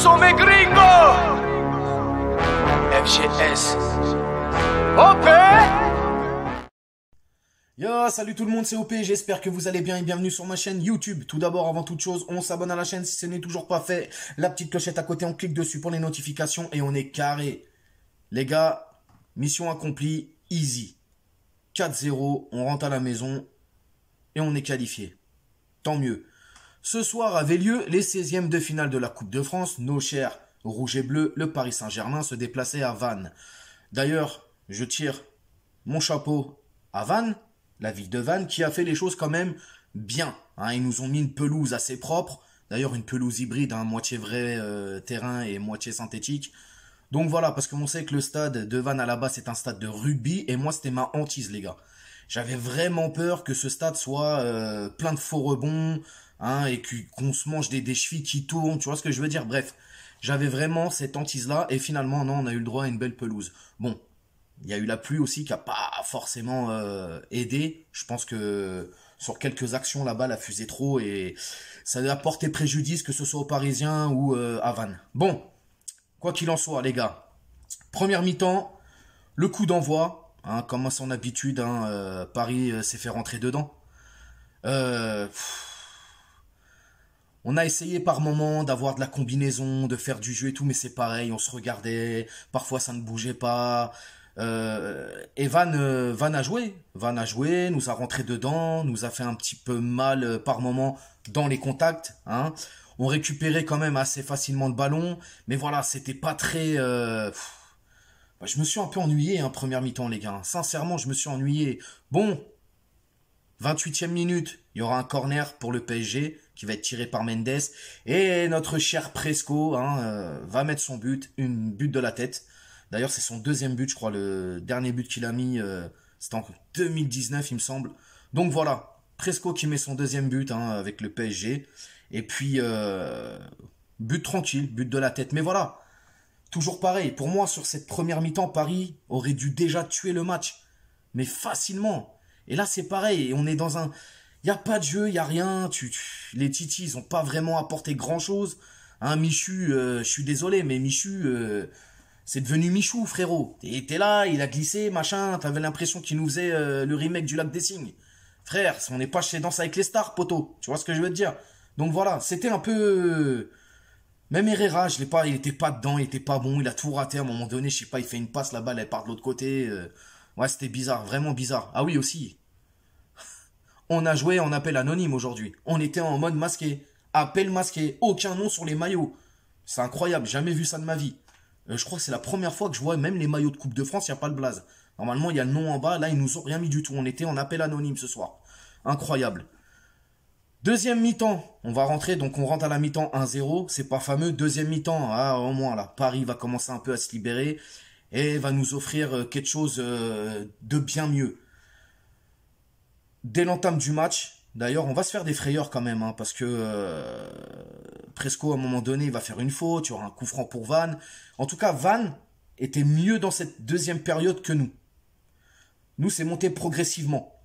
sont mes gringos. FGS. OP. Yo, salut tout le monde, c'est OP, j'espère que vous allez bien et bienvenue sur ma chaîne YouTube. Tout d'abord, avant toute chose, on s'abonne à la chaîne si ce n'est toujours pas fait. La petite clochette à côté, on clique dessus pour les notifications et on est carré. Les gars, mission accomplie, easy. 4-0, on rentre à la maison et on est qualifié. Tant mieux. Ce soir avaient lieu les 16e de finale de la Coupe de France. Nos chers rouges et bleus, le Paris Saint-Germain se déplaçait à Vannes. D'ailleurs, je tire mon chapeau à Vannes, la ville de Vannes, qui a fait les choses quand même bien. Ils nous ont mis une pelouse assez propre. D'ailleurs, une pelouse hybride, moitié vrai terrain et moitié synthétique. Donc voilà, parce qu'on sait que le stade de Vannes à la base c'est un stade de rugby. Et moi, c'était ma hantise, les gars. J'avais vraiment peur que ce stade soit plein de faux rebonds, et qu'on se mange des chevilles qui tournent, tu vois ce que je veux dire. Bref, j'avais vraiment cette hantise-là, et finalement, non, on a eu le droit à une belle pelouse. Bon, il y a eu la pluie aussi qui a pas forcément aidé. Je pense que sur quelques actions là-bas, la fusée trop, et ça a porté préjudice, que ce soit aux Parisiens ou à Vannes. Bon, quoi qu'il en soit, les gars, première mi-temps, le coup d'envoi. Comme à son habitude, Paris s'est fait rentrer dedans. On a essayé par moments d'avoir de la combinaison, de faire du jeu et tout, mais c'est pareil, on se regardait, parfois ça ne bougeait pas. Et Van a joué, nous a rentré dedans, nous a fait un petit peu mal par moments dans les contacts. On récupérait quand même assez facilement le ballon, mais voilà, c'était pas très... je me suis un peu ennuyé, première mi-temps, les gars. Sincèrement, je me suis ennuyé. Bon, 28e minute, il y aura un corner pour le PSG qui va être tiré par Mendes. Et notre cher Presco va mettre son but, une but de la tête. D'ailleurs, c'est son deuxième but, je crois. Le dernier but qu'il a mis, c'était en 2019, il me semble. Donc voilà, Presco qui met son deuxième but avec le PSG. Et puis, but tranquille, but de la tête. Mais voilà. Toujours pareil, pour moi, sur cette première mi-temps, Paris aurait dû déjà tuer le match. Mais facilement. Et là, c'est pareil, on est dans un... Il n'y a pas de jeu, il n'y a rien. Les Titi, ils n'ont pas vraiment apporté grand-chose. Michu, je suis désolé, mais Michu, c'est devenu Michou, frérot. Il était là, il a glissé, machin. T'avais l'impression qu'il nous faisait le remake du Lac des Cygnes. Frère, on n'est pas chez Danse avec les stars, poteau. Tu vois ce que je veux te dire? Donc voilà, c'était un peu... Même Herrera, il était pas dedans, il était pas bon, il a tout raté à un moment donné, je sais pas, il fait une passe, la balle elle part de l'autre côté. Ouais, c'était bizarre, vraiment bizarre. Ah oui, aussi, on a joué en appel anonyme aujourd'hui. On était en mode masqué, appel masqué, aucun nom sur les maillots. C'est incroyable, jamais vu ça de ma vie. Je crois que c'est la première fois que je vois même les maillots de Coupe de France, il n'y a pas le blaze. Normalement, il y a le nom en bas, là, ils nous ont rien mis du tout. On était en appel anonyme ce soir. Incroyable. Deuxième mi-temps, on va rentrer, donc on rentre à la mi-temps 1-0, c'est pas fameux. Deuxième mi-temps, au moins là, Paris va commencer un peu à se libérer et va nous offrir quelque chose de bien mieux. Dès l'entame du match, d'ailleurs, on va se faire des frayeurs quand même, parce que Presco, à un moment donné, il va faire une faute, il y aura un coup franc pour Vannes. En tout cas, Vannes était mieux dans cette deuxième période que nous. Nous, c'est monté progressivement.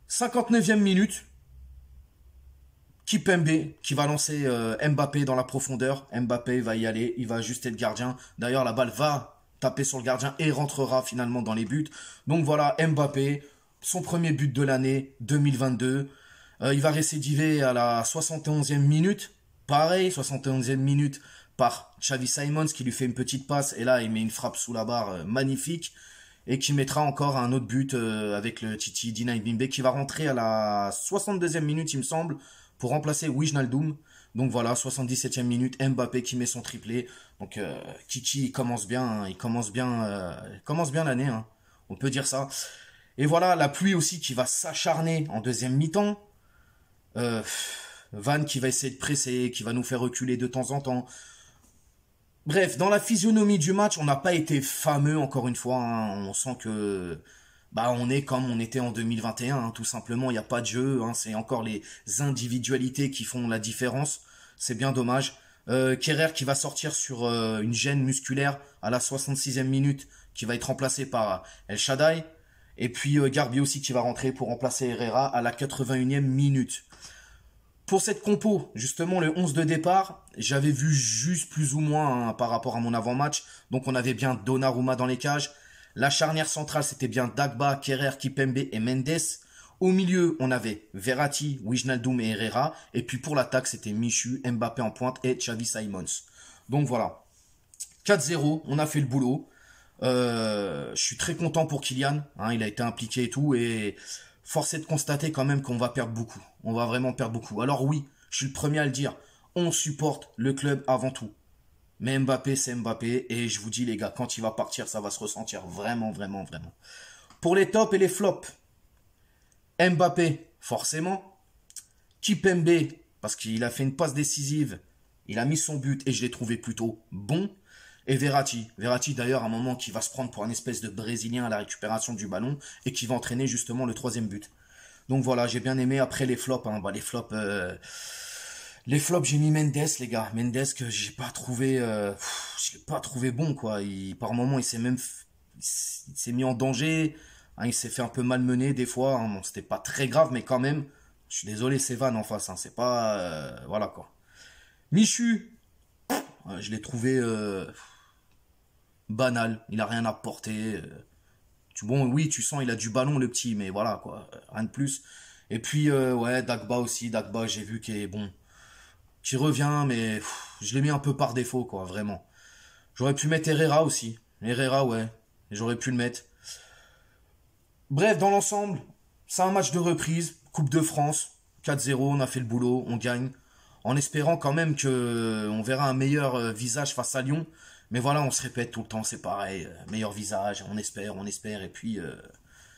59e minute. Kipembe qui va lancer Mbappé dans la profondeur. Mbappé va y aller, il va ajuster le gardien. D'ailleurs, la balle va taper sur le gardien et rentrera finalement dans les buts. Donc voilà, Mbappé, son premier but de l'année 2022. Il va récidiver à la 71e minute. Pareil, 71e minute par Xavi Simons qui lui fait une petite passe. Et là, il met une frappe sous la barre magnifique. Et qui mettra encore un autre but avec le Titi Dina Bimbe qui va rentrer à la 62e minute, il me semble, pour remplacer Wijnaldum. Donc voilà, 77e minute, Mbappé qui met son triplé. Donc Kiki il commence bien, il commence bien l'année, on peut dire ça. Et voilà, la pluie aussi qui va s'acharner en deuxième mi-temps. Van qui va essayer de presser, qui va nous faire reculer de temps en temps. Bref, dans la physionomie du match, on n'a pas été fameux encore une fois. On sent que on est comme on était en 2021, tout simplement. Il n'y a pas de jeu, c'est encore les individualités qui font la différence. C'est bien dommage. Kerrer qui va sortir sur une gêne musculaire à la 66e minute, qui va être remplacé par El Shaddai. Et puis Garbi aussi qui va rentrer pour remplacer Herrera à la 81e minute. Pour cette compo, justement, le 11 de départ, j'avais vu juste plus ou moins hein, par rapport à mon avant-match. Donc, on avait bien Donnarumma dans les cages. La charnière centrale, c'était bien Dagba, Kerrer, Kipembe et Mendes. Au milieu, on avait Verratti, Wijnaldum et Herrera. Et puis pour l'attaque, c'était Michu, Mbappé en pointe et Xavi Simons. Donc voilà, 4-0, on a fait le boulot. Je suis très content pour Kylian. Hein, il a été impliqué et tout. Et force est de constater quand même qu'on va perdre beaucoup. On va vraiment perdre beaucoup. Alors oui, je suis le premier à le dire. On supporte le club avant tout. Mais Mbappé, c'est Mbappé. Et je vous dis les gars, quand il va partir, ça va se ressentir vraiment, vraiment, vraiment. Pour les tops et les flops, Mbappé, forcément. Kipembe, parce qu'il a fait une passe décisive. Il a mis son but et je l'ai trouvé plutôt bon. Et Verratti. Verratti d'ailleurs à un moment qui va se prendre pour un espèce de Brésilien à la récupération du ballon et qui va entraîner justement le troisième but. Donc voilà, j'ai bien aimé. Après les flops, hein, les flops, j'ai mis Mendes les gars. Mendes que j'ai pas trouvé bon quoi. Par moment il s'est mis en danger. Hein, il s'est fait un peu malmener des fois. Hein. Bon, c'était pas très grave mais quand même. Je suis désolé, c'est Van en face. Hein, c'est pas voilà quoi. Michu, je l'ai trouvé banal, il a rien apporté. Bon, oui, tu sens, il a du ballon le petit, mais voilà quoi, rien de plus. Et puis ouais, Dagba aussi, Dagba, j'ai vu qu'il est bon, qui revient, mais je l'ai mis un peu par défaut quoi, vraiment. J'aurais pu mettre Herrera aussi, Herrera ouais, j'aurais pu le mettre. Bref, dans l'ensemble, c'est un match de reprise, Coupe de France, 4-0, on a fait le boulot, on gagne. En espérant quand même que on verra un meilleur visage face à Lyon. Mais voilà, on se répète tout le temps, c'est pareil. Meilleur visage, on espère, et puis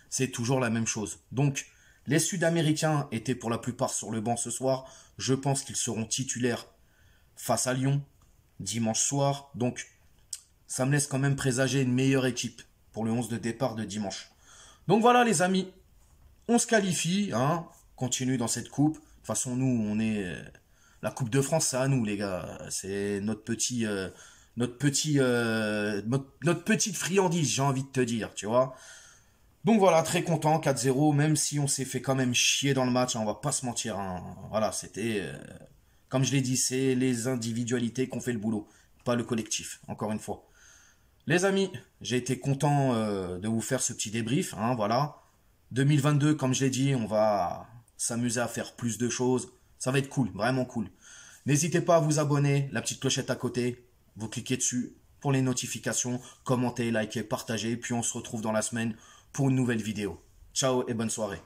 c'est toujours la même chose. Donc, les Sud-Américains étaient pour la plupart sur le banc ce soir. Je pense qu'ils seront titulaires face à Lyon, dimanche soir. Donc, ça me laisse quand même présager une meilleure équipe pour le 11 de départ de dimanche. Donc voilà les amis, on se qualifie, hein, continue dans cette coupe. De toute façon, nous, on est... La Coupe de France, c'est à nous, les gars. C'est notre petite friandise, j'ai envie de te dire, tu vois. Donc voilà, très content, 4-0, même si on s'est fait quand même chier dans le match, hein, on va pas se mentir. Hein. Voilà, c'était, comme je l'ai dit, c'est les individualités qui ont fait le boulot, pas le collectif, encore une fois. Les amis, j'ai été content de vous faire ce petit débrief, hein, voilà. 2022, comme je l'ai dit, on va s'amuser à faire plus de choses. Ça va être cool, vraiment cool. N'hésitez pas à vous abonner, la petite clochette à côté. Vous cliquez dessus pour les notifications, commentez, likez, partagez. Puis on se retrouve dans la semaine pour une nouvelle vidéo. Ciao et bonne soirée.